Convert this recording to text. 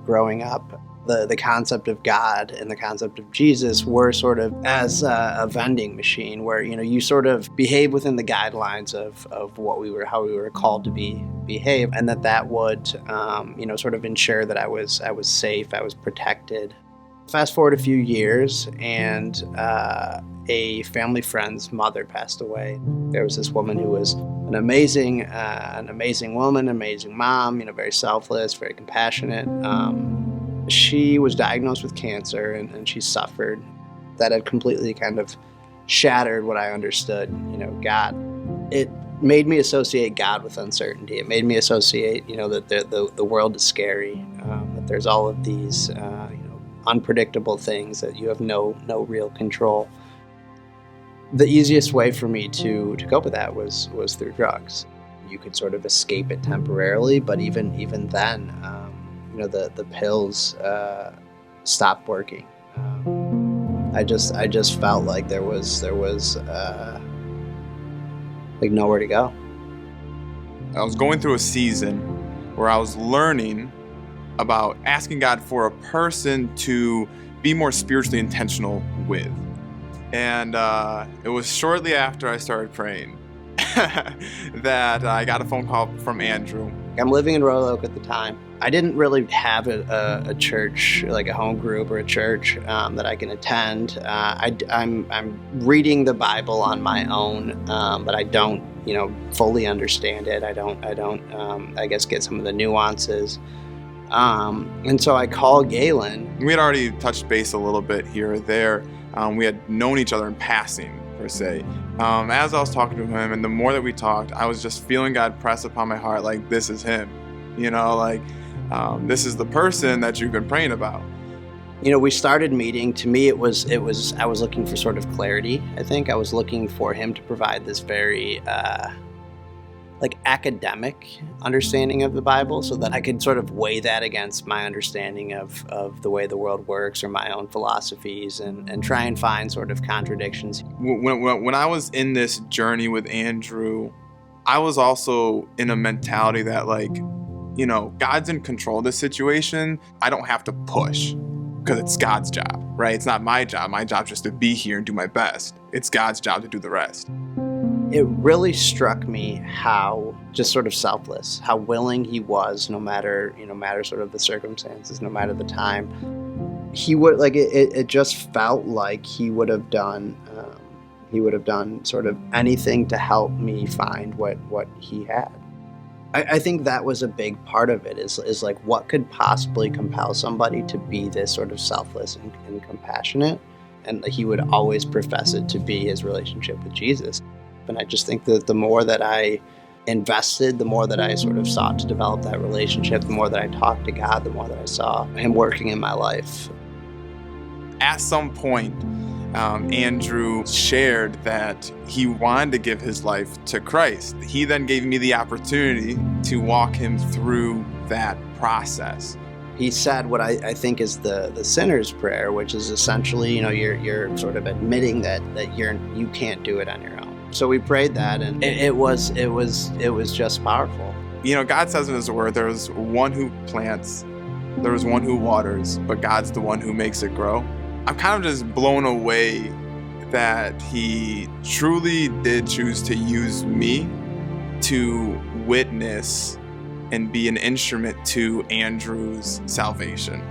Growing up, the concept of God and the concept of Jesus were sort of as a vending machine where, you sort of behave within the guidelines of how we were called to behave, and that would, sort of ensure that I was safe, I was protected. Fast forward a few years, and a family friend's mother passed away. There was this woman who was an amazing woman, amazing mom, very selfless, very compassionate. She was diagnosed with cancer, and she suffered. That had completely kind of shattered what I understood, God. It made me associate God with uncertainty. It made me associate, that the world is scary, that there's all of these, unpredictable things that you have no real control. The easiest way for me to cope with that was through drugs. You could sort of escape it temporarily, but even then, the pills stopped working. I just felt like there was like nowhere to go. I was going through a season where I was learning about asking God for a person to be more spiritually intentional with. And it was shortly after I started praying that I got a phone call from Andrew. I'm living in Royal Oak at the time. I didn't really have a church, like a home group or a church that I can attend. I'm reading the Bible on my own, but I don't, fully understand it. I don't, I guess, get some of the nuances. And so I call Galen. We had already touched base a little bit here or there. We had known each other in passing, per se. As I was talking to him, and the more that we talked, I was just feeling God press upon my heart, like, this is him. This is the person that you've been praying about. We started meeting. To me, I was looking for sort of clarity. I think I was looking for him to provide this very academic understanding of the Bible, so that I could sort of weigh that against my understanding of the way the world works or my own philosophies, and try and find sort of contradictions. When I was in this journey with Andrew, I was also in a mentality that, God's in control of this situation. I don't have to push because it's God's job, right? It's not my job. My job's just to be here and do my best. It's God's job to do the rest. It really struck me how just sort of selfless, how willing he was, no matter sort of the circumstances, no matter the time. He would it just felt like he would have done sort of anything to help me find what he had. I think that was a big part of it, is like, what could possibly compel somebody to be this sort of selfless and compassionate? And he would always profess it to be his relationship with Jesus. And I just think that the more that I invested, the more that I sort of sought to develop that relationship, the more that I talked to God, the more that I saw him working in my life. At some point, Andrew shared that he wanted to give his life to Christ. He then gave me the opportunity to walk him through that process. He said what I think is the sinner's prayer, which is essentially, you're sort of admitting that you can't do it on your own. So we prayed that, and it was just powerful. God says in his word, there's one who plants, there's one who waters, but God's the one who makes it grow. I'm kind of just blown away that he truly did choose to use me to witness and be an instrument to Andrew's salvation.